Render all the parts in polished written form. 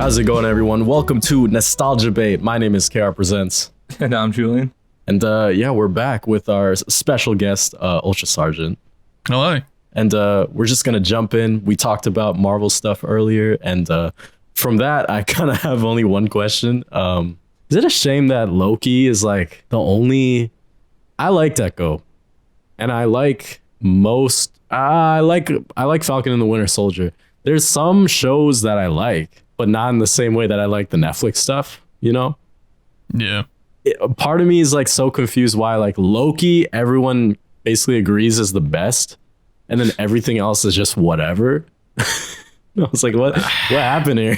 How's it going, everyone? Welcome to Nostalgia Bait. My name is KR Presents. And I'm Julian. And yeah, we're back with our special guest, UltraSargent. Hello. And we're just going to jump in. We talked about Marvel stuff earlier. And from that, I kind of have only one question. Is it a shame that Loki is like the only... I like Echo. And I like most... I like Falcon and the Winter Soldier. There's some shows that I like, but not in the same way that I like the Netflix stuff, you know? Yeah. Part of me is like so confused why like Loki, everyone basically agrees is the best, and then everything else is just whatever. I was like, what happened here?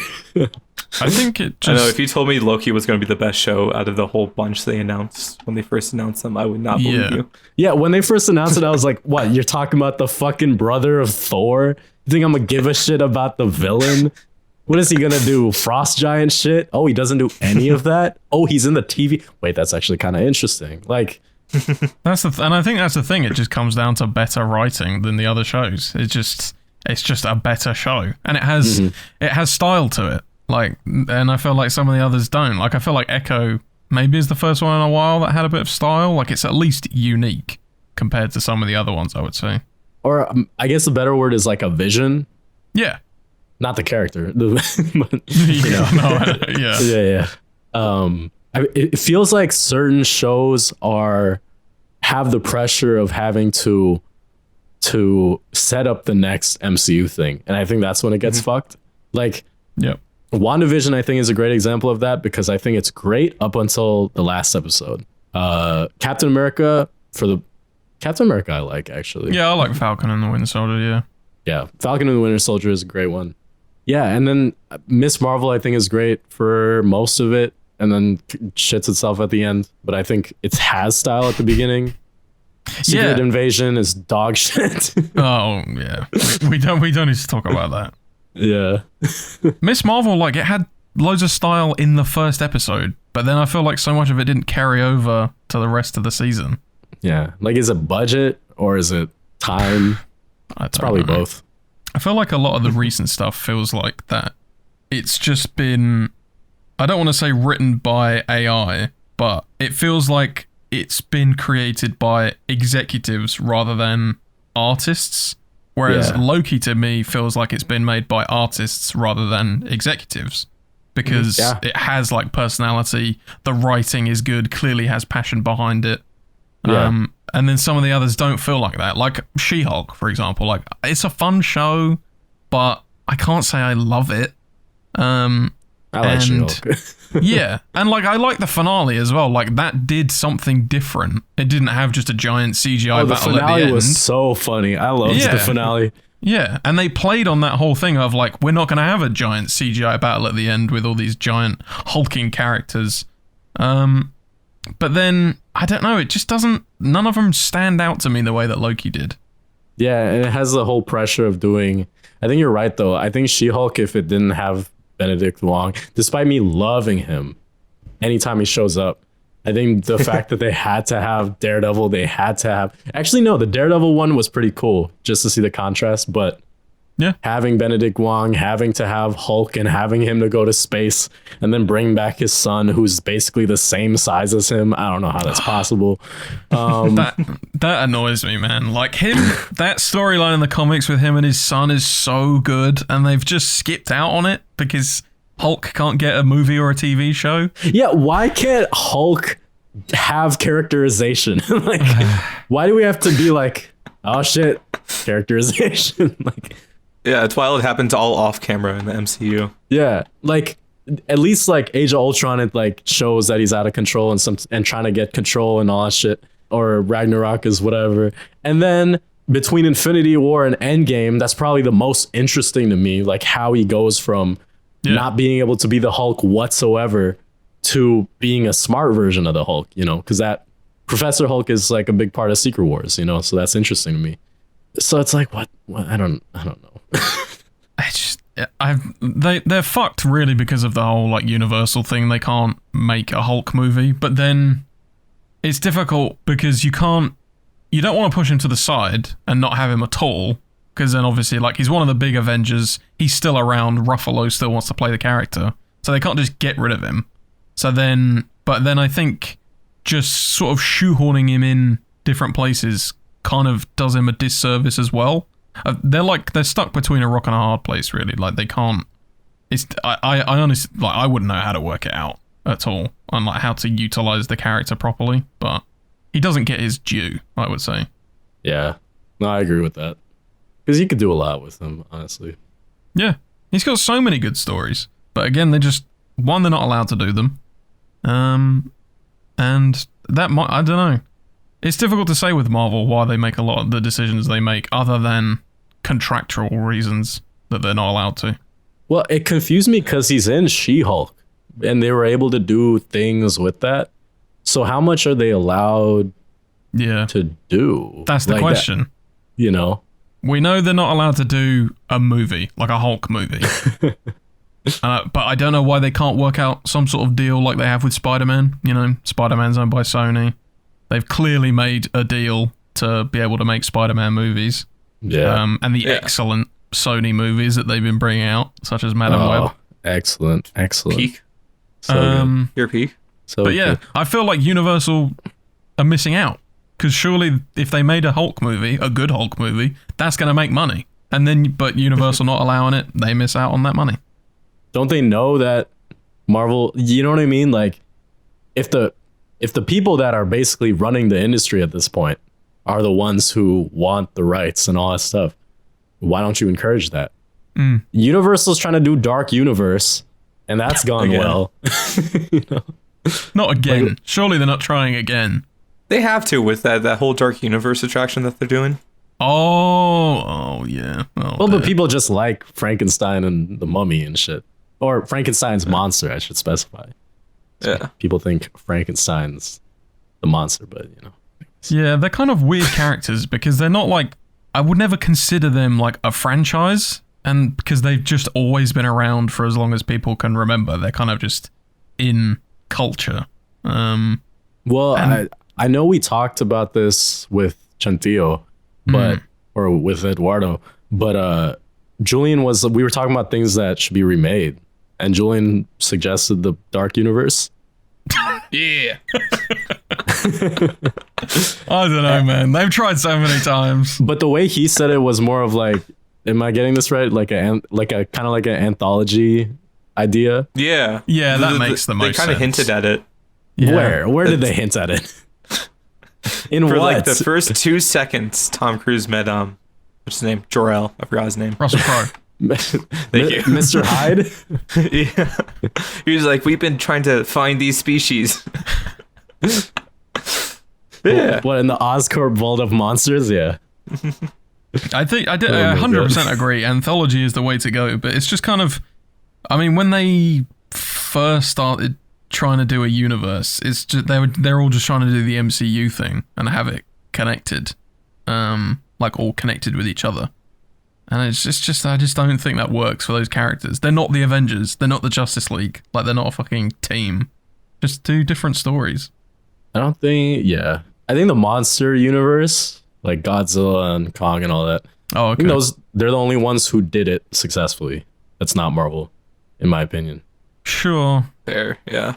I think it just... I know, if you told me Loki was going to be the best show out of the whole bunch they announced when they first announced them, I would not believe you. Yeah, when they first announced it, I was like, what? You're talking about the fucking brother of Thor? You think I'm going to give a shit about the villain? What is he going to do? Frost giant shit? Oh, he doesn't do any of that? Oh, he's in the TV? Wait, that's actually kind of interesting. Like... and I think that's the thing. It just comes down to better writing than the other shows. It's just a better show. And it has style to it. Like, and I feel like some of the others don't. Like, I feel like Echo maybe is the first one in a while that had a bit of style. Like, it's at least unique compared to some of the other ones, I would say. Or I guess the better word is like a vision. Yeah. Not the character. But, you know. Yeah. It feels like certain shows have the pressure of having to set up the next MCU thing. And I think that's when it gets fucked. Like, yep. WandaVision, I think, is a great example of that because I think it's great up until the last episode. Captain America, I like, actually. Yeah, I like Falcon and the Winter Soldier, yeah. Yeah, Falcon and the Winter Soldier is a great one. Yeah, and then Miss Marvel, I think, is great for most of it, and then shits itself at the end. But I think it has style at the beginning. Secret Invasion is dog shit. Oh, yeah. We don't need to talk about that. Yeah. Miss Marvel, like, it had loads of style in the first episode, but then I feel like so much of it didn't carry over to the rest of the season. Yeah. Like, is it budget or is it time? It's probably both. I feel like a lot of the recent stuff feels like that. It's just been, I don't want to say written by AI, but it feels like it's been created by executives rather than artists. Whereas Loki, to me, feels like it's been made by artists rather than executives. Because it has, like, personality, the writing is good, clearly has passion behind it. Yeah. And then some of the others don't feel like that. Like She-Hulk, for example. Like, it's a fun show, but I can't say I love it. I like She-Hulk. Yeah, and like I like the finale as well. Like that did something different. It didn't have just a giant CGI battle at the end. The finale was so funny. I loved the finale. Yeah, and they played on that whole thing of like, we're not going to have a giant CGI battle at the end with all these giant hulking characters. But then, I don't know, it just doesn't, none of them stand out to me the way that Loki did. Yeah, and it has the whole pressure of doing, I think you're right though. I think She-Hulk, if it didn't have Benedict Wong, despite me loving him anytime he shows up, I think the fact that they had to have Daredevil, actually no, the Daredevil one was pretty cool just to see the contrast, but having Benedict Wong, having to have Hulk and having him to go to space and then bring back his son who's basically the same size as him, I don't know how that's possible. That annoys me, man. Like that storyline in the comics with him and his son is so good, and they've just skipped out on it because Hulk can't get a movie or a TV show. Yeah, why can't Hulk have characterization? Like, why do we have to be like, oh shit, characterization? Like, yeah, it's wild. It happened all off camera in the MCU. Yeah, like at least like Age of Ultron, it like shows that he's out of control and trying to get control and all that shit. Or Ragnarok is whatever. And then between Infinity War and Endgame, that's probably the most interesting to me. Like how he goes from not being able to be the Hulk whatsoever to being a smart version of the Hulk. You know, because that Professor Hulk is like a big part of Secret Wars. You know, so that's interesting to me. So it's like what I don't know. They're fucked really because of the whole like Universal thing. They can't make a Hulk movie, but then it's difficult because you don't want to push him to the side and not have him at all, because then obviously, like, he's one of the big Avengers. He's still around. Ruffalo still wants to play the character, so they can't just get rid of him. So then, but then I think just sort of shoehorning him in different places kind of does him a disservice as well. They're stuck between a rock and a hard place, really. Like, they can't. I honestly, like, I wouldn't know how to work it out at all, on like how to utilize the character properly. But he doesn't get his due, I would say. Yeah, no, I agree with that, because you could do a lot with him, honestly. Yeah, he's got so many good stories, but again, they're not allowed to do them. And that might, I don't know. It's difficult to say with Marvel why they make a lot of the decisions they make, other than contractual reasons that they're not allowed to. Well, it confused me because he's in She-Hulk, and they were able to do things with that. So how much are they allowed to do? That's the question. That, you know? We know they're not allowed to do a movie, like a Hulk movie. But I don't know why they can't work out some sort of deal like they have with Spider-Man. You know, Spider-Man's owned by Sony. They've clearly made a deal to be able to make Spider-Man movies. Yeah. And the excellent Sony movies that they've been bringing out, such as Madam Web. Excellent. Peak. So Your peak. So but yeah, I feel like Universal are missing out. Because surely if they made a Hulk movie, a good Hulk movie, that's going to make money. But Universal not allowing it, they miss out on that money. Don't they know that Marvel, you know what I mean? Like, if the people that are basically running the industry at this point are the ones who want the rights and all that stuff, why don't you encourage that? Universal's trying to do Dark Universe, and that's gone well. You know? Not again. Like, surely they're not trying again. They have to with that whole Dark Universe attraction that they're doing. Oh yeah. Well, but people just like Frankenstein and the Mummy and shit. Or Frankenstein's monster, I should specify. So people think Frankenstein's the monster, but you know. Yeah, they're kind of weird characters because they're not like, I would never consider them like a franchise, and because they've just always been around for as long as people can remember. They're kind of just in culture. I know we talked about this with Chantillo, or with Eduardo, but Julian we were talking about things that should be remade, and Julian suggested the Dark Universe. Yeah. I don't know, man. They've tried so many times. But the way he said it was more of like, am I getting this right? Like a kind of like an anthology idea. Yeah. Yeah, that makes the most sense. They kind of hinted at it. Yeah. Where did they hint at it? In For what? like the first 2 seconds, Tom Cruise met what's his name? Jor-El. I forgot his name. Russell Crowe. Thank you. Mr. Hyde. Yeah. He was like, we've been trying to find these species. Yeah. What, in the Oscorp Vault of Monsters? Yeah. I 100% agree. Anthology is the way to go, but it's just kind of, I mean, when they first started trying to do a universe, it's just they're all just trying to do the MCU thing and have it connected, like all connected with each other. And it's just I just don't think that works for those characters. They're not the Avengers. They're not the Justice League. Like, they're not a fucking team. Just do different stories. I think the monster universe, like Godzilla and Kong and all that. Oh, okay. They're the only ones who did it successfully. That's not Marvel, in my opinion. Sure. There, yeah.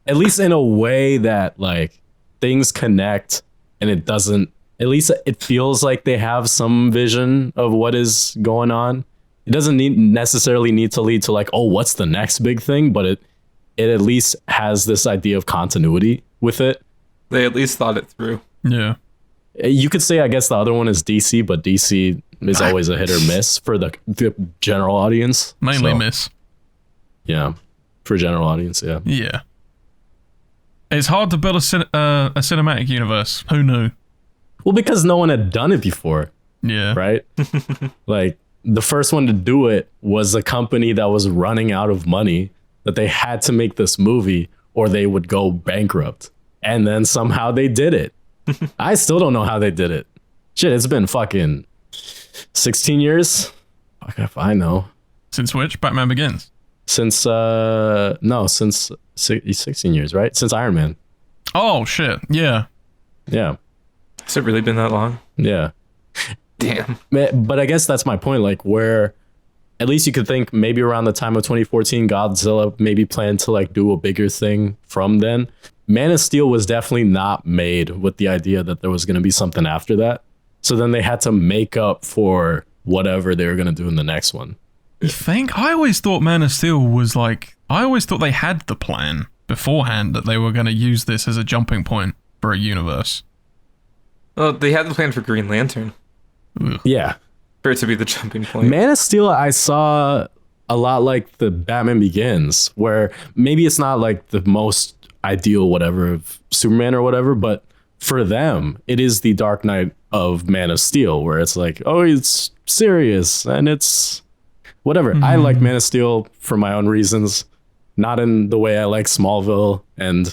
At least in a way that like things connect, and it doesn't. At least it feels like they have some vision of what is going on. It doesn't necessarily need to lead to like, oh, what's the next big thing? But it at least has this idea of continuity with it. They at least thought it through. Yeah. You could say, I guess the other one is DC, but DC is always a hit or miss for the general audience. Mainly miss. Yeah. For general audience, yeah. Yeah. It's hard to build a cinematic universe. Who knew? Well, because no one had done it before. Yeah. Right? Like, the first one to do it was a company that was running out of money, that they had to make this movie or they would go bankrupt. And then somehow they did it. I still don't know how they did it. Shit, it's been fucking 16 years? Fuck if I know. Since which? Batman Begins? Since 16 years, right? Since Iron Man. Oh, shit. Yeah. Yeah. Has it really been that long? Yeah. Damn. But I guess that's my point. Like, where at least you could think maybe around the time of 2014, Godzilla maybe planned to like do a bigger thing from then. Man of Steel was definitely not made with the idea that there was going to be something after that. So then they had to make up for whatever they were going to do in the next one. You think? I always thought Man of Steel was like, I always thought they had the plan beforehand that they were going to use this as a jumping point for a universe. Well, they had the plan for Green Lantern. Ugh. Yeah. For it to be the jumping point. Man of Steel, I saw a lot like the Batman Begins, where maybe it's not like the most ideal whatever of Superman or whatever, but for them, it is the Dark Knight of Man of Steel, where it's like, oh, it's serious and it's whatever. I like Man of Steel for my own reasons, not in the way I like Smallville and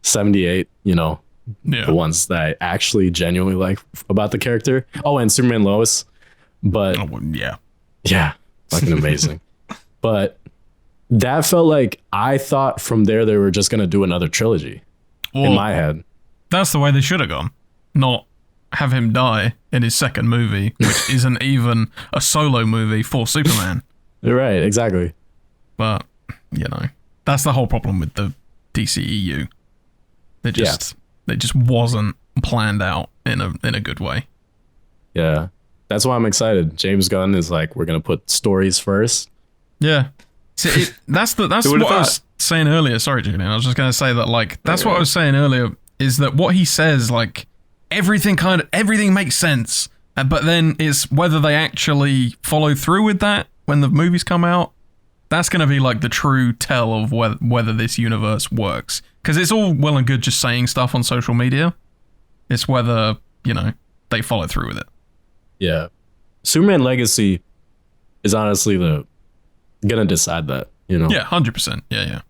78, you know, the ones that I actually genuinely like about the character. Oh, and Superman Lois. But yeah, fucking amazing. But that felt like I thought from there they were just gonna do another trilogy in my head. That's the way they should have gone. Not have him die in his second movie, which isn't even a solo movie for Superman. Right, exactly. But, you know, that's the whole problem with the DCEU. It just wasn't planned out in a good way. Yeah. That's why I'm excited. James Gunn is like, we're gonna put stories first. Yeah. See, that's what I was saying earlier. Sorry, Julian. I was just gonna say that, like, that's what I was saying earlier, is that what he says, like, everything makes sense, but then it's whether they actually follow through with that when the movies come out. That's gonna be like the true tell of whether this universe works. Because it's all well and good just saying stuff on social media. It's whether, you know, they follow through with it. Yeah. Superman Legacy is honestly gonna decide that, you know? Yeah, 100%. Yeah.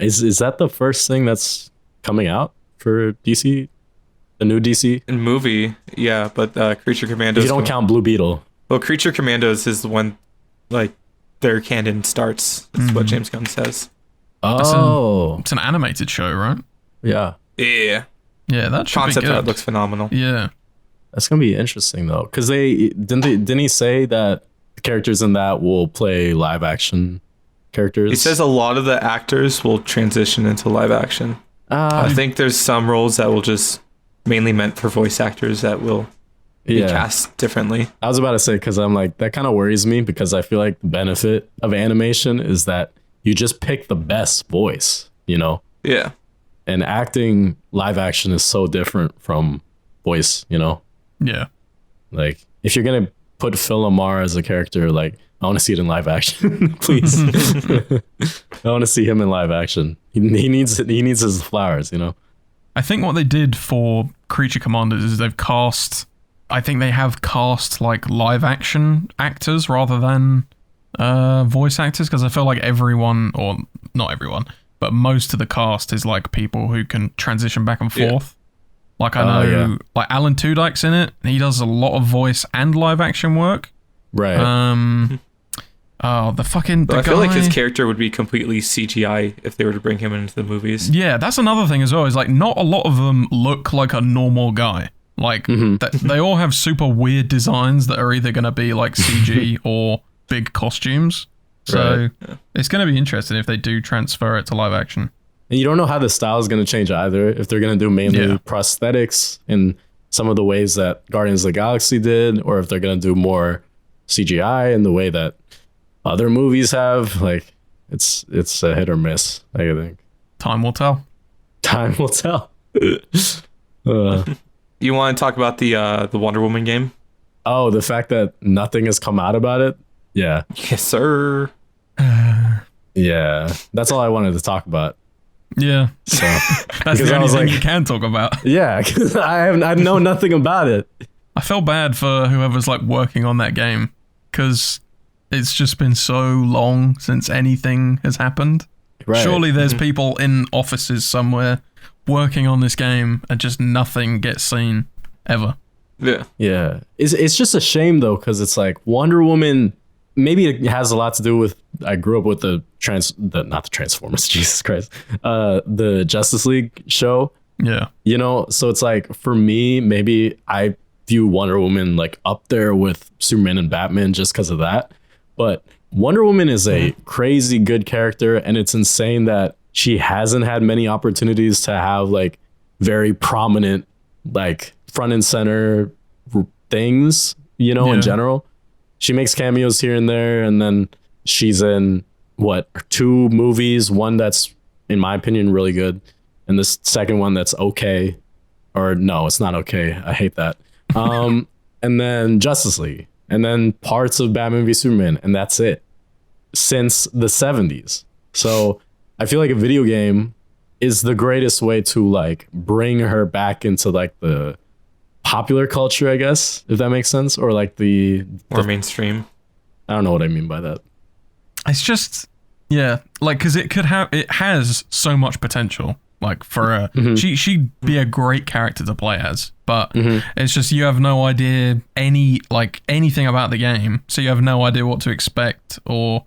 Is that the first thing that's coming out for DC? The new DC? In movie, yeah, but Creature Commandos. You don't count Blue Beetle. Well, Creature Commandos is the one, like, their canon starts. That's what James Gunn says. Oh. It's an animated show, right? Yeah. Yeah. Yeah, that should Concept be good. art looks phenomenal. Yeah. That's gonna be interesting though, because didn't he say that the characters in that will play live action characters? He says a lot of the actors will transition into live action. I think there's some roles that will just mainly meant for voice actors that will be cast differently. I was about to say, because I'm like, that kind of worries me, because I feel like the benefit of animation is that you just pick the best voice, you know? Yeah. And acting live action is so different from voice, you know? Yeah. Like, if you're gonna put Phil Lamar as a character, like, I want to see it in live action, please. I want to see him in live action. He needs his flowers, you know. I think what they did for Creature Commandos is they have cast like live action actors rather than voice actors, because I feel like everyone, or not everyone, but most of the cast is like people who can transition back and forth. Like, I know, like, Alan Tudyk's in it. He does a lot of voice and live action work. Right. I feel like his character would be completely CGI if they were to bring him into the movies. Yeah, that's another thing as well. Is like, not a lot of them look like a normal guy. Like, they all have super weird designs that are either going to be like CG or big costumes. So it's going to be interesting if they do transfer it to live action. And you don't know how the style is going to change either. If they're going to do mainly prosthetics in some of the ways that Guardians of the Galaxy did, or if they're going to do more CGI in the way that other movies have. Like, it's a hit or miss, I think. Time will tell. Time will tell. You want to talk about the Wonder Woman game? Oh, the fact that nothing has come out about it? Yeah. Yes, sir. Yeah. That's all I wanted to talk about. Yeah. So that's the only thing you can talk about. Yeah, because I know nothing about it. I felt bad for whoever's like working on that game, because it's just been so long since anything has happened. Right. Surely there's people in offices somewhere working on this game and just nothing gets seen ever. Yeah. It's just a shame though, because it's like Wonder Woman. Maybe it has a lot to do with, I grew up with not the Transformers, Jesus Christ, the Justice League show. Yeah. You know, so it's like, for me, maybe I view Wonder Woman like up there with Superman and Batman just because of that. But Wonder Woman is a crazy good character, and it's insane that she hasn't had many opportunities to have like very prominent, like front and center things, you know, in general. She makes cameos here and there, and then she's in what, 2 movies, one that's in my opinion really good, and this second one that's okay, or no, it's not okay, I hate that. And then Justice League, and then parts of Batman v Superman, and that's it since the 70s. So I feel like a video game is the greatest way to like bring her back into like the popular culture, I guess, if that makes sense, or like the mainstream. I don't know what I mean by that. It's just, yeah, like, because it has so much potential. Like for a, she'd be a great character to play as, but it's just you have no idea anything about the game, so you have no idea what to expect, or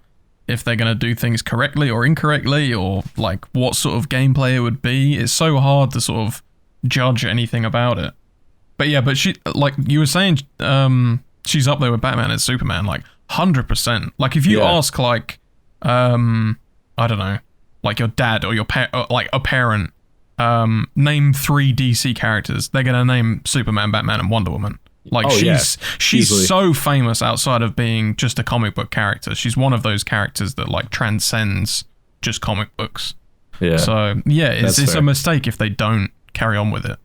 if they're gonna do things correctly or incorrectly, or like what sort of gameplay it would be. It's so hard to sort of judge anything about it. But yeah, but she, like you were saying, she's up there with Batman and Superman, like 100%. Like if you ask like, I don't know, like your dad or your like a parent, name 3 DC characters, they're gonna name Superman, Batman, and Wonder Woman. Like she's easily so famous outside of being just a comic book character. She's one of those characters that like transcends just comic books. Yeah. So yeah, it's a mistake if they don't carry on with it.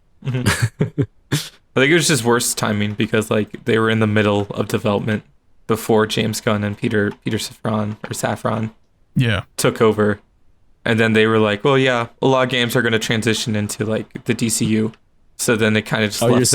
I think it was just worse timing because like they were in the middle of development before James Gunn and Peter Safran took over. And then they were like, well, yeah, a lot of games are going to transition into like the DCU. So then they kind of just left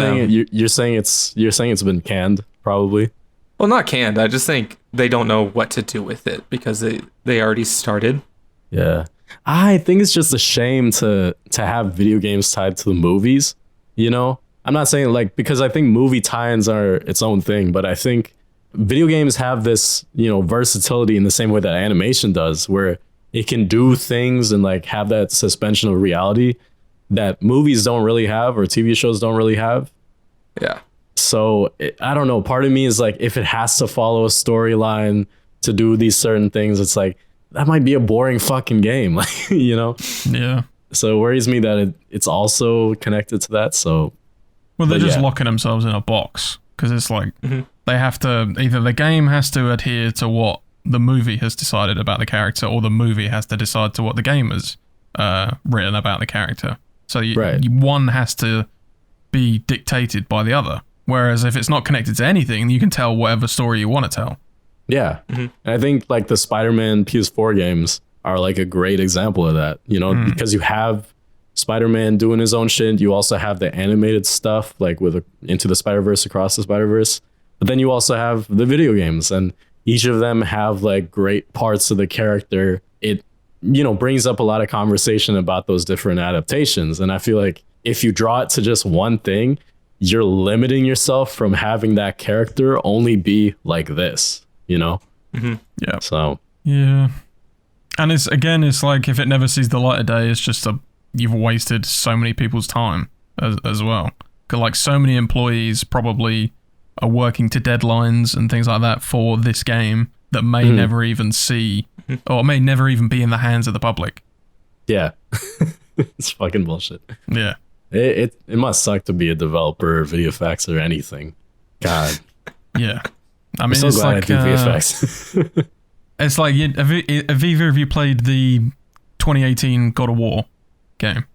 you're saying it's been canned, probably. Well, not canned. I just think they don't know what to do with it because they already started. Yeah. I think it's just a shame to have video games tied to the movies, you know? I'm not saying like, because I think movie tie-ins are its own thing, but I think video games have this, you know, versatility in the same way that animation does, where it can do things and like have that suspension of reality that movies don't really have, or TV shows don't really have. Yeah. So I don't know. Part of me is like, if it has to follow a storyline to do these certain things, it's like, that might be a boring fucking game, like, you know? Yeah. So it worries me that it's also connected to that. So, well, they're just locking themselves in a box, because it's like they have to, either the game has to adhere to what the movie has decided about the character, or the movie has to decide to what the game has written about the character. So one has to be dictated by the other. Whereas if it's not connected to anything, you can tell whatever story you want to tell. Yeah. And I think like the Spider-Man PS4 games are like a great example of that, you know, because you have Spider-Man doing his own shit. You also have the animated stuff like with Into the Spider-Verse, Across the Spider-Verse. But then you also have the video games, and each of them have like great parts of the character. It, you know, brings up a lot of conversation about those different adaptations. And I feel like if you draw it to just one thing, you're limiting yourself from having that character only be like this, you know? Yeah. So. Yeah. And it's like if it never sees the light of day, it's just you've wasted so many people's time as well. Because like so many employees probably are working to deadlines and things like that for this game that may never even see, or may never even be in the hands of the public. Yeah. It's fucking bullshit. Yeah. It must suck to be a developer, video effects, or anything. God. Yeah. I mean, I'm so glad I do VFX. It's like, have either of you played the 2018 God of War game?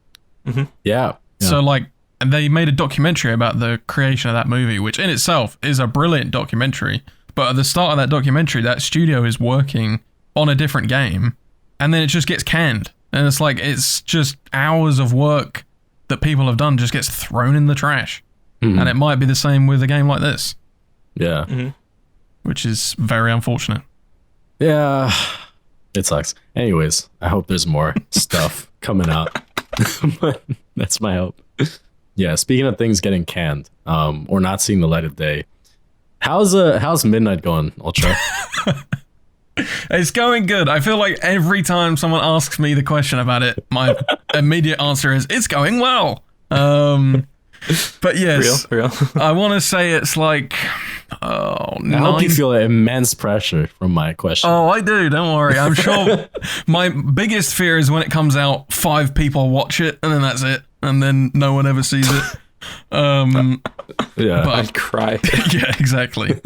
Yeah. So like, they made a documentary about the creation of that movie, which in itself is a brilliant documentary. But at the start of that documentary, that studio is working on a different game, and then it just gets canned. And it's like, it's just hours of work that people have done just gets thrown in the trash. And it might be the same with a game like this. Yeah. Which is very unfortunate. Yeah. It sucks. Anyways, I hope there's more stuff coming out. But that's my hope. Yeah, speaking of things getting canned, or not seeing the light of day, how's Midnight going, Ultra? It's going good. I feel like every time someone asks me the question about it, my immediate answer is, it's going well. But yes, real. I want to say it's like, I hope you feel immense pressure from my question. Oh, I do. Don't worry. I'm sure my biggest fear is when it comes out, 5 people watch it, and then that's it, and then no one ever sees it. Yeah, I'd cry. Yeah, exactly.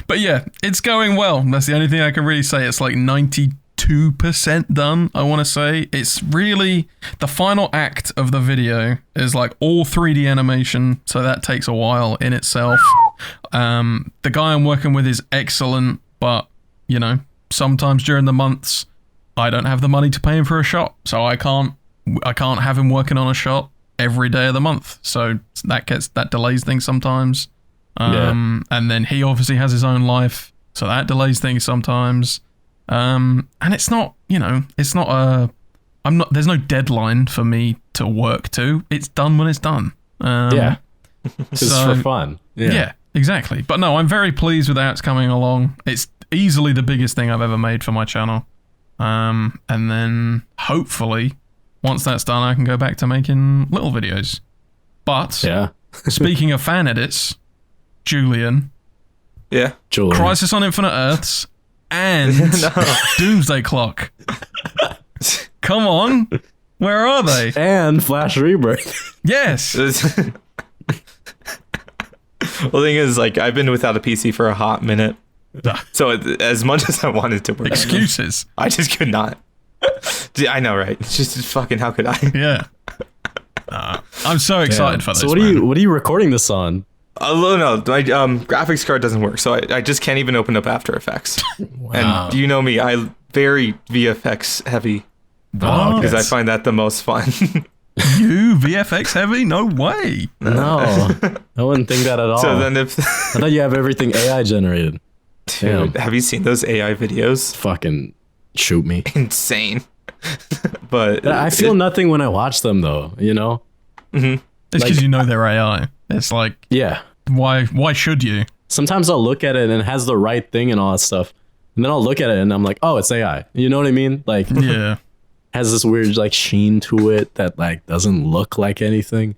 But yeah, it's going well. That's the only thing I can really say. It's like 92% done, I want to say. It's really, the final act of the video is like all 3D animation, so that takes a while in itself. The guy I'm working with is excellent, but, you know, sometimes during the months, I don't have the money to pay him for a shot, so I can't have him working on a shot every day of the month, so that delays things sometimes. And then he obviously has his own life, so that delays things sometimes. And it's not, you know, there's no deadline for me to work to. It's done when it's done. It's for fun. Yeah, exactly. But no, I'm very pleased with how it's coming along. It's easily the biggest thing I've ever made for my channel. And then hopefully, once that's done, I can go back to making little videos. But speaking of fan edits, Julian. Yeah. Crisis on Infinite Earths and Doomsday Clock. Come on. Where are they? And Flash Rebirth. Yes. Well, the thing is, like, I've been without a PC for a hot minute. So as much as I wanted to work, excuses. I just could not. I know, right? It's just fucking, how could I? Yeah. I'm so excited for this. So what are you recording this on? No, my graphics card doesn't work, so I just can't even open up After Effects. Wow. And you know me, I very VFX heavy. Because I find that the most fun. You VFX heavy? No way. No, I wouldn't think that at all. So then I thought you have everything AI generated. Dude, have you seen those AI videos? Fucking shoot me. Insane. But I feel nothing when I watch them, though, you know? Mm-hmm. It's because you know they're AI. It's like, why should you? Sometimes I'll look at it and it has the right thing and all that stuff. And then I'll look at it and I'm like, oh, it's AI. You know what I mean? Like, has this weird like sheen to it that like doesn't look like anything.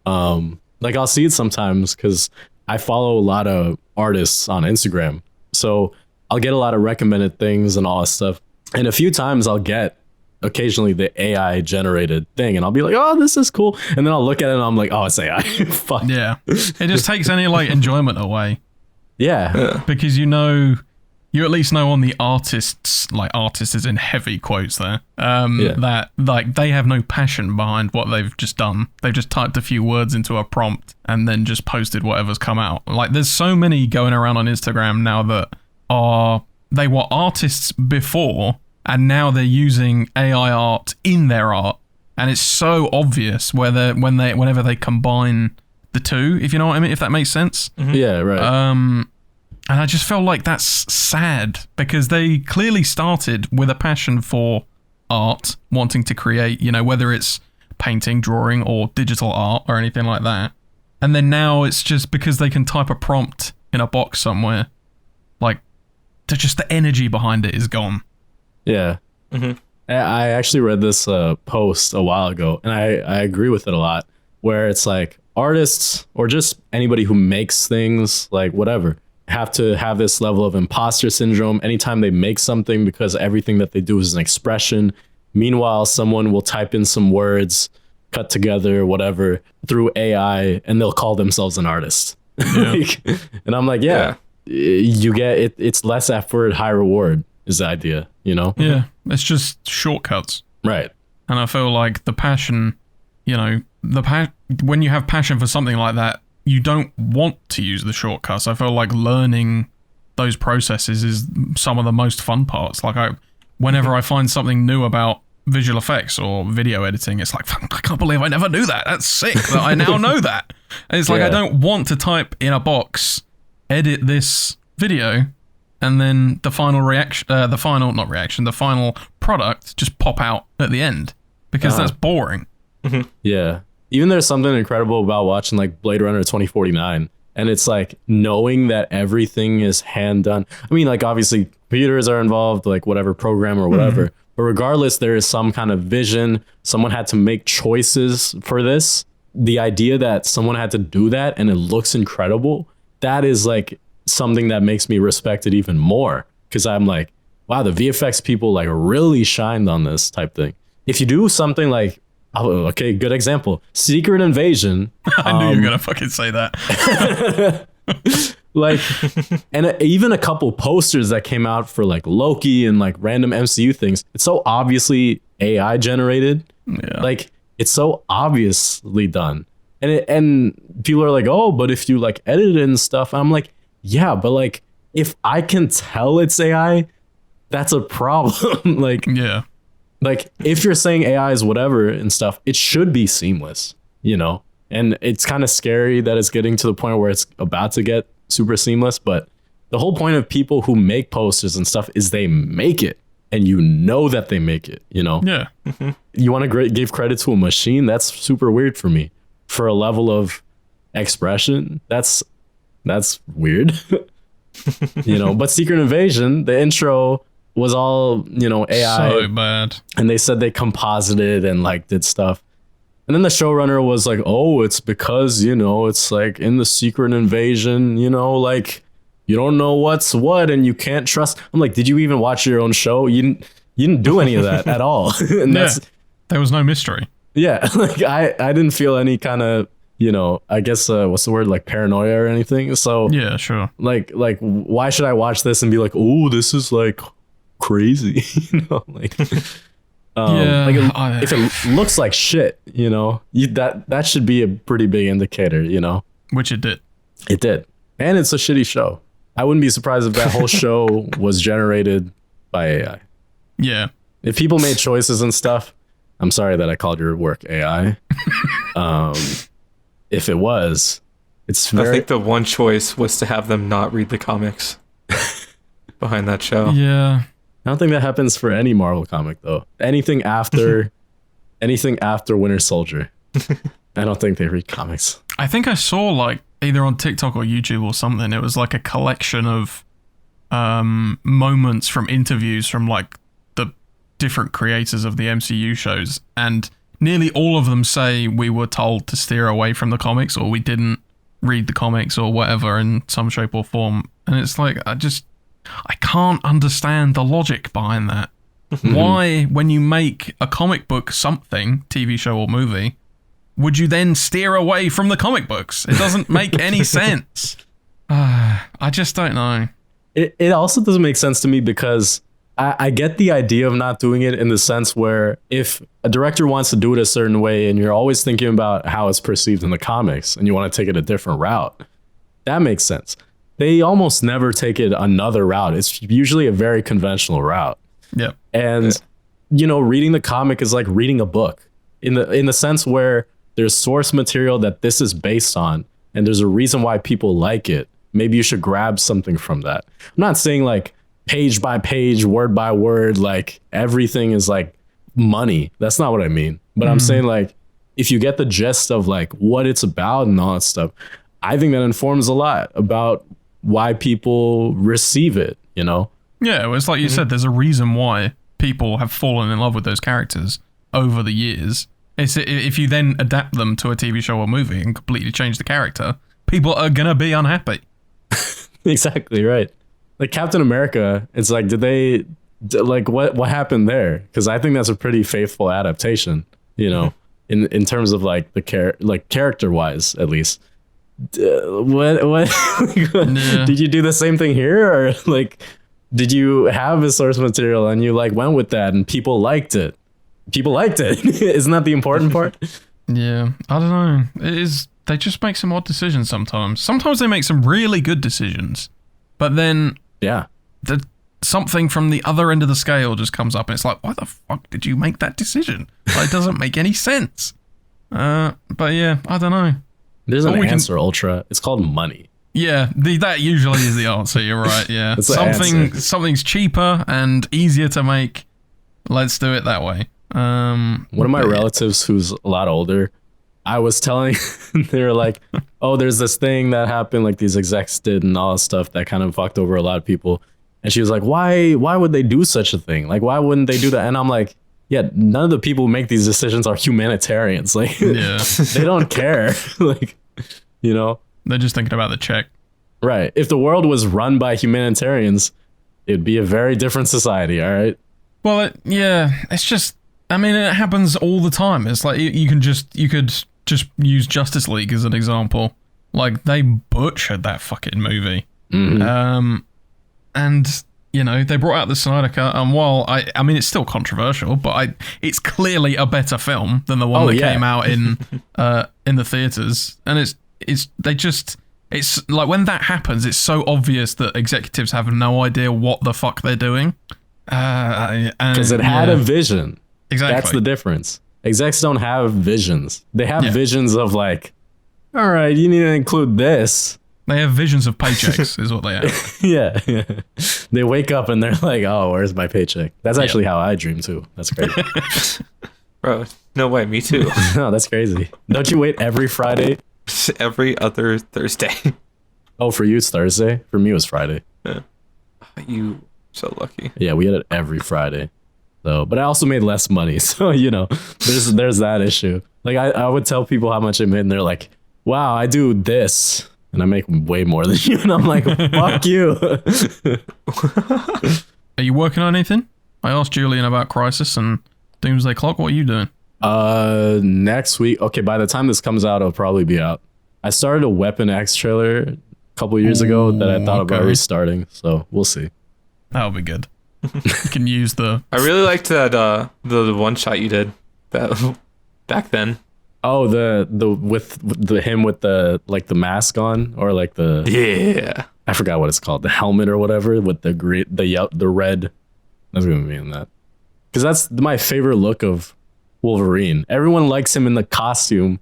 Like I'll see it sometimes because I follow a lot of artists on Instagram. So I'll get a lot of recommended things and all that stuff. And a few times I'll get occasionally the AI generated thing and I'll be like, oh, this is cool. And then I'll look at it and I'm like, oh, it's AI. Fuck. Yeah. It just takes any like enjoyment away. Yeah. Because you at least know on the artists, like artists is in heavy quotes there, that like they have no passion behind what they've just done. They've just typed a few words into a prompt and then just posted whatever's come out. Like there's so many going around on Instagram now that they were artists before and now they're using AI art in their art. And it's so obvious whenever they combine the two, if you know what I mean, if that makes sense. Mm-hmm. Yeah, right. And I just felt like that's sad because they clearly started with a passion for art, wanting to create, you know, whether it's painting, drawing, or digital art or anything like that. And then now it's just because they can type a prompt in a box somewhere, like, just the energy behind it is gone. Yeah. Mm-hmm. I actually read this post a while ago, and I agree with it a lot, where it's like artists or just anybody who makes things, like whatever, have to have this level of imposter syndrome anytime they make something because everything that they do is an expression. Meanwhile, someone will type in some words, cut together, whatever, through AI, and they'll call themselves an artist. Yeah. And I'm like, you get it. It's less effort, high reward is the idea, you know? Yeah, it's just shortcuts. Right. And I feel like the passion, you know, when you have passion for something like that, you don't want to use the shortcuts. I feel like learning those processes is some of the most fun parts. Like whenever I find something new about visual effects or video editing, it's like, I can't believe I never knew that. That's sick that I now know that. And it's like, I don't want to type in a box, edit this video, and then the final the final product just pop out at the end because that's boring. Yeah. Even there's something incredible about watching like Blade Runner 2049, and it's like knowing that everything is hand done. I mean, like obviously computers are involved, like whatever program or whatever, but regardless, there is some kind of vision. Someone had to make choices for this, the idea that someone had to do that and it looks incredible, that is like something that makes me respect it even more, because I'm like, wow, the VFX people like really shined on this type thing. If you do something like, okay, good example, Secret Invasion. I knew you were gonna fucking say that. Like, and even a couple posters that came out for like Loki and like random MCU things, it's so obviously AI generated. Yeah. Like, it's so obviously done. And people are like, oh, but if you like edit it and stuff, I'm like, yeah, but like if I can tell it's AI, that's a problem. Like, yeah. Like, if you're saying AI is whatever and stuff, it should be seamless, you know? And it's kind of scary that it's getting to the point where it's about to get super seamless. But the whole point of people who make posters and stuff is they make it, and you know that they make it, you know? Yeah. You want to give credit to a machine? That's super weird for me. For a level of expression, that's weird. You know? But Secret Invasion, the intro was all, you know, AI. So bad. And they said they composited and like did stuff. And then the showrunner was like, oh, it's because, you know, it's like in the Secret Invasion, you know, like you don't know what's what and you can't trust. I'm like, did you even watch your own show? You didn't do any of that at all. And there was no mystery. Yeah. Like I didn't feel any kind of, you know, I guess what's the word, like paranoia or anything. So yeah, sure. Like why should I watch this and be like, oh, this is like crazy, you know, like if it looks like shit, you know, that should be a pretty big indicator, you know. Which it did. It did. And it's a shitty show. I wouldn't be surprised if that whole show was generated by AI. Yeah. If people made choices and stuff, I'm sorry that I called your work AI. If it was, it's very... I think the one choice was to have them not read the comics behind that show. Yeah. I don't think that happens for any Marvel comic though. Anything after Winter Soldier. I don't think they read comics. I think I saw like either on TikTok or YouTube or something. It was like a collection of moments from interviews from like the different creators of the MCU shows, and nearly all of them say we were told to steer away from the comics, or we didn't read the comics or whatever in some shape or form. And it's like, I can't understand the logic behind that. Why, when you make a comic book something, TV show or movie, would you then steer away from the comic books? It doesn't make any sense. I just don't know. It also doesn't make sense to me because I get the idea of not doing it in the sense where if a director wants to do it a certain way and you're always thinking about how it's perceived in the comics and you want to take it a different route, that makes sense. They almost never take it another route. It's usually a very conventional route. Yeah. And, you know, reading the comic is like reading a book in the sense where there's source material that this is based on, and there's a reason why people like it. Maybe you should grab something from that. I'm not saying like page by page, word by word, like everything is like money. That's not what I mean. But I'm saying like, if you get the gist of like what it's about and all that stuff, I think that informs a lot about why people receive it, you know? Yeah, well, it's like you said, there's a reason why people have fallen in love with those characters over the years. If you then adapt them to a TV show or movie and completely change the character, people are going to be unhappy. Exactly, right. Like Captain America, it's like, what happened there? Because I think that's a pretty faithful adaptation, you know, in terms of like character-wise, at least. What Yeah. Did you do the same thing here, or like did you have a source material and you like went with that and people liked it? Isn't that the important part? Yeah, I don't know. They just make some odd decisions sometimes they make some really good decisions, but then something from the other end of the scale just comes up and it's like, why the fuck did you make that decision? Like, it doesn't make any sense. But yeah, I don't know. There's an answer, Ultra. It's called money. Yeah, that usually is the answer. You're right. Yeah, something's cheaper and easier to make. Let's do it that way. One of my relatives who's a lot older, I was telling, they were like, "Oh, there's this thing that happened, like these execs did and all this stuff that kind of fucked over a lot of people." And she was like, "Why would they do such a thing? Like, why wouldn't they do that?" And I'm like, yeah, none of the people who make these decisions are humanitarians. Like, they don't care. Like, you know, they're just thinking about the check. Right. If the world was run by humanitarians, it'd be a very different society. All right. Well, it's just, I mean, it happens all the time. It's like you could just use Justice League as an example. Like, they butchered that fucking movie. Mm-hmm. And you know, they brought out the Snyder Cut, and while I mean, it's still controversial, but it's clearly a better film than the one that came out in the theaters. And it's like, when that happens, it's so obvious that executives have no idea what the fuck they're doing. Because it had a vision. Exactly. That's the difference. Execs don't have visions. They have visions of like, all right, you need to include this. They have visions of paychecks, is what they have. Yeah. They wake up and they're like, oh, where's my paycheck? That's actually how I dream too. That's crazy. Bro, no way, me too. No, that's crazy. Don't you wait every Friday? Every other Thursday. Oh, for you it's Thursday? For me it was Friday. Yeah. You so lucky. Yeah, we had it every Friday. So, but I also made less money. So, you know, there's that issue. Like, I would tell people how much I made and they're like, wow, I do this. And I make way more than you. And I'm like, fuck you. Are you working on anything? I asked Julian about Crisis and Doomsday Clock. What are you doing? Next week. Okay, by the time this comes out, it'll probably be out. I started a Weapon X trailer a couple years ago that I thought about restarting. So we'll see. That'll be good. You can use the... I really liked that the one shot you did that back then. Oh, the him with the like the mask on, or like the I forgot what it's called, the helmet or whatever with the red. That's gonna be in that, because that's my favorite look of Wolverine. Everyone likes him in the costume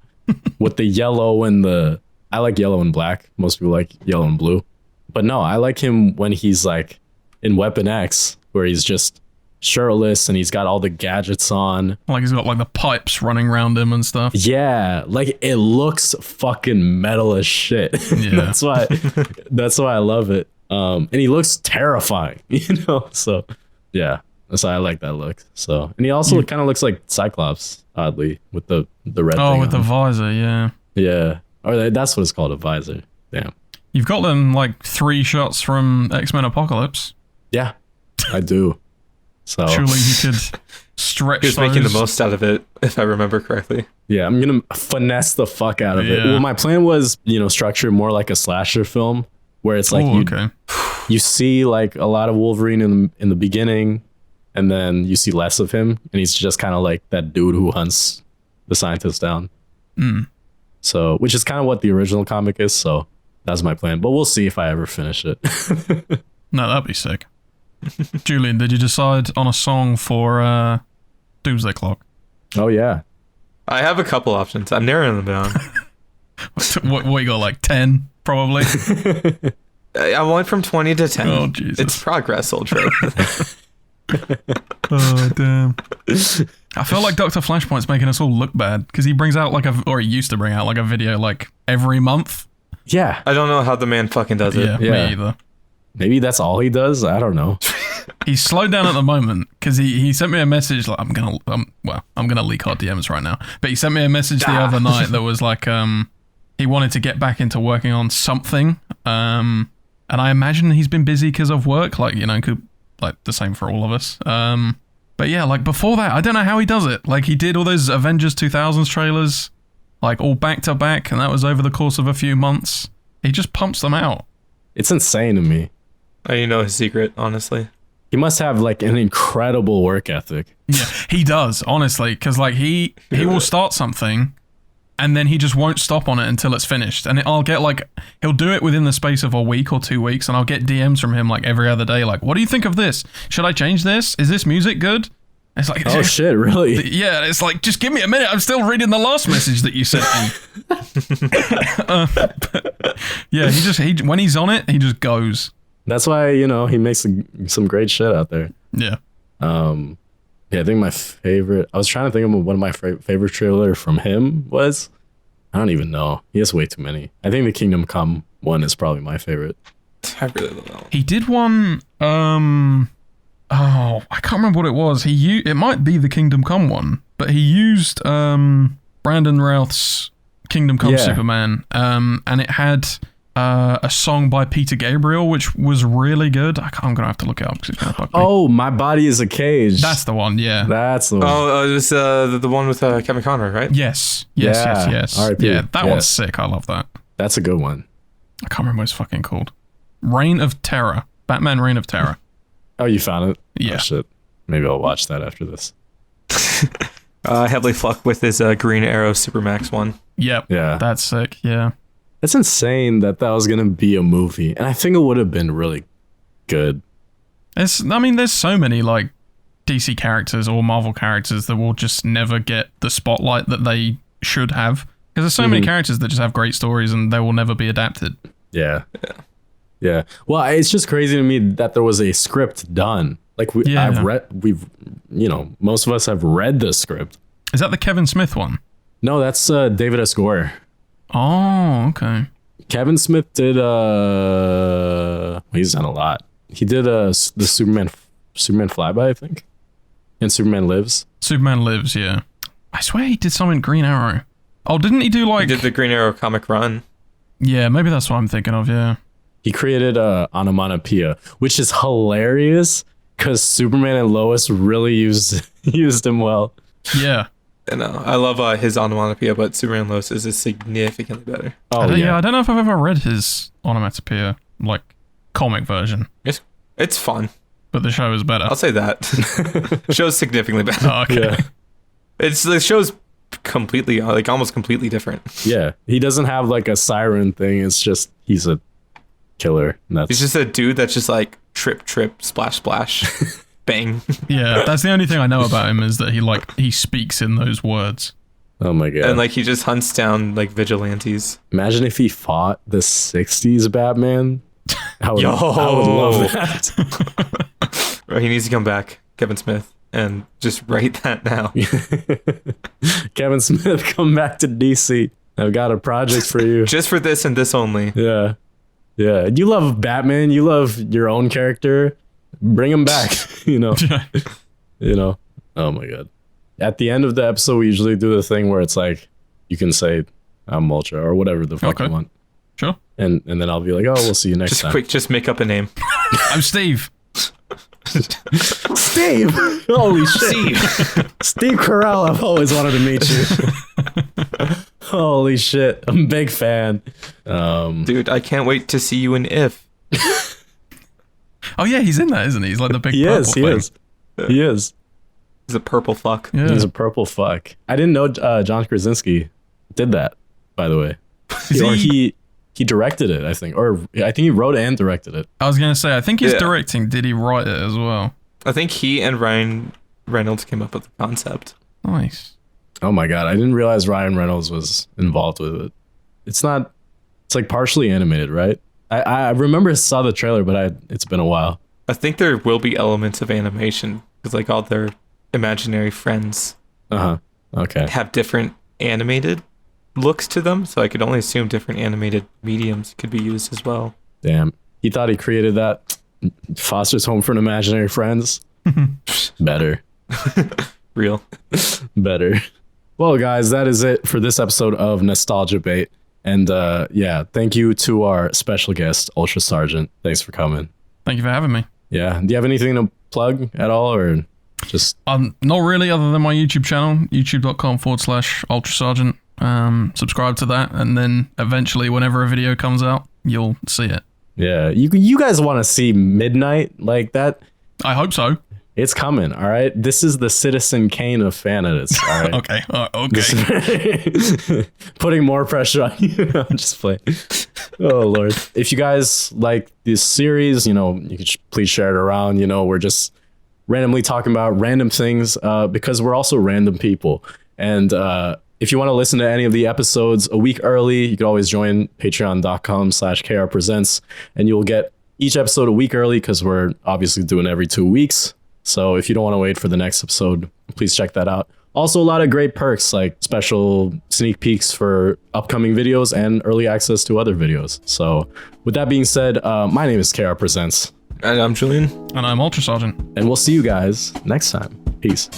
with the yellow and the. I like yellow and black. Most people like yellow and blue, but no, I like him when he's like in Weapon X, where he's just shirtless and he's got all the gadgets on, like he's got like the pipes running around him and stuff. Yeah, like it looks fucking metal as shit. Yeah. that's why I love it. And he looks terrifying, you know. So yeah, that's why I like that look. So, and he also kind of looks like Cyclops, oddly, with the red thing with the visor. Yeah, or that's what it's called, a visor. Damn. You've got them like 3 shots from X-Men Apocalypse. Yeah, I do. So surely he could stretch. He was making the most out of it, if I remember correctly. Yeah, I'm gonna finesse the fuck out of it. Well, my plan was, you know, structure more like a slasher film, where it's like you see like a lot of Wolverine in the beginning, and then you see less of him, and he's just kind of like that dude who hunts the scientist down. So, which is kind of what the original comic is. So that's my plan, but we'll see if I ever finish it. No, that'd be sick. Julian, did you decide on a song for Doomsday Clock? Oh yeah, I have a couple options. I'm narrowing them down. what you got, like 10 probably? I went from 20 to 10. Oh Jesus, it's progress, Ultra. Oh damn. I feel like Dr. Flashpoint's making us all look bad, because he brings out he used to bring out like a video like every month. Yeah, I don't know how the man fucking does it. Yeah, me either. Maybe that's all he does. I don't know. He's slowed down at the moment, because he sent me a message. Like, I'm gonna leak our DMs right now. But he sent me a message the other night that was like, he wanted to get back into working on something. And I imagine he's been busy because of work. Like, you know, like the same for all of us. But yeah, like before that, I don't know how he does it. Like, he did all those Avengers 2000s trailers, like all back to back, and that was over the course of a few months. He just pumps them out. It's insane to me. You know his secret, honestly. He must have like an incredible work ethic. Yeah, he does, honestly, because like he will start something and then he just won't stop on it until it's finished. And I'll get like, he'll do it within the space of a week or 2 weeks, and I'll get DMs from him like every other day, like, what do you think of this? Should I change this? Is this music good? It's like, oh shit, really? Yeah, it's like, just give me a minute. I'm still reading the last message that you sent me. Yeah, he when he's on it, he just goes. That's why, you know, he makes some great shit out there. Yeah. Yeah, I think my favorite, I was trying to think of what my favorite trailer from him was. I don't even know. He has way too many. I think the Kingdom Come one is probably my favorite. I really don't know. He did one, Oh, I can't remember what it was. It might be the Kingdom Come one, but he used Brandon Routh's Kingdom Come Superman, and it had a song by Peter Gabriel, which was really good. I'm gonna have to look it up because it's gonna bug me. Oh, My Body Is a Cage. That's the one. Yeah, that's the one. Oh, it was the one with Kevin Conroy, right? Yes. R.I.P. Yeah, that one's sick. I love that. That's a good one. I can't remember what it's fucking called. Reign of Terror. Batman Reign of Terror. Oh, you found it? Yeah. Oh, shit. Maybe I'll watch that after this. Heavily fucked with his Green Arrow Supermax one. Yep. Yeah. That's sick. Yeah. It's insane that was going to be a movie. And I think it would have been really good. There's so many like DC characters or Marvel characters that will just never get the spotlight that they should have. Because there's so many characters that just have great stories and they will never be adapted. Yeah. Well, it's just crazy to me that there was a script done. Like most of us have read the script. Is that the Kevin Smith one? No, that's David S. Goyer. Oh, okay. Kevin Smith did he's done a lot. He did the Superman Flyby, I think. And Superman Lives. Superman Lives, yeah. I swear he did something Green Arrow. Oh, didn't he do like... He did the Green Arrow comic run. Yeah, maybe that's what I'm thinking of, yeah. He created Onomatopoeia, which is hilarious because Superman and Lois really used him well. Yeah. And I love his Onomatopoeia, but Superman and Lois is significantly better. Oh, yeah. I don't know if I've ever read his Onomatopoeia, like, comic version. It's fun. But the show is better. I'll say that. The show's significantly better. Oh, okay. Yeah. The show's completely, like, almost completely different. Yeah. He doesn't have, like, a siren thing. It's just, he's a killer. He's just a dude that's just like, trip, splash, splash, bang. Yeah, that's the only thing I know about him is that he speaks in those words. Oh my god. And like he just hunts down like vigilantes. Imagine if he fought the 60s Batman. I would love that. He needs to come back, Kevin Smith, and just write that now. Kevin Smith, come back to DC. I've got a project for you. Just for this and this only. Yeah. Yeah. You love Batman. You love your own character. Bring him back, You know. Oh my god. At the end of the episode, we usually do the thing where it's like, you can say, I'm Ultra or whatever the fuck you want. Sure. And then I'll be like, oh, we'll see you next time. Just make up a name. I'm Steve. Steve! Holy shit. Steve Carell, I've always wanted to meet you. Holy shit. I'm a big fan. Dude, I can't wait to see you in If. Oh yeah, he's in that, isn't he? He's like the big purple thing. He is. He's a purple fuck. Yeah. He's a purple fuck. I didn't know John Krasinski did that, by the way. He directed it, I think. Or I think he wrote and directed it. I was going to say, I think he's directing. Did he write it as well? I think he and Ryan Reynolds came up with the concept. Nice. Oh my god, I didn't realize Ryan Reynolds was involved with it. It's like partially animated, right? I remember I saw the trailer, but it's been a while. I think there will be elements of animation because like all their imaginary friends okay, have different animated looks to them, so I could only assume different animated mediums could be used as well. Damn, he thought he created that. Foster's Home for Imaginary Friends. Better. Real. Better. Well, guys, that is it for this episode of Nostalgia Bait. And thank you to our special guest, UltraSargent. Thanks for coming. Thank you for having me. Yeah. Do you have anything to plug at all, or just... Not really, other than my YouTube channel, youtube.com/UltraSargent. Subscribe to that, and then eventually, whenever a video comes out, you'll see it. Yeah. You guys want to see Midnight like that? I hope so. It's coming, all right? This is the Citizen Kane of fan edits, all right? Okay. Putting more pressure on you. I'm just playing. Oh, Lord. If you guys like this series, you could please share it around. We're just randomly talking about random things because we're also random people. And if you want to listen to any of the episodes a week early, you can always join patreon.com/krpresents, and you'll get each episode a week early because we're obviously doing every 2 weeks. So if you don't want to wait for the next episode, please check that out. Also, a lot of great perks like special sneak peeks for upcoming videos and early access to other videos. So with that being said, my name is KR Presents, And I'm Julian. And I'm UltraSargent. And we'll see you guys next time. Peace.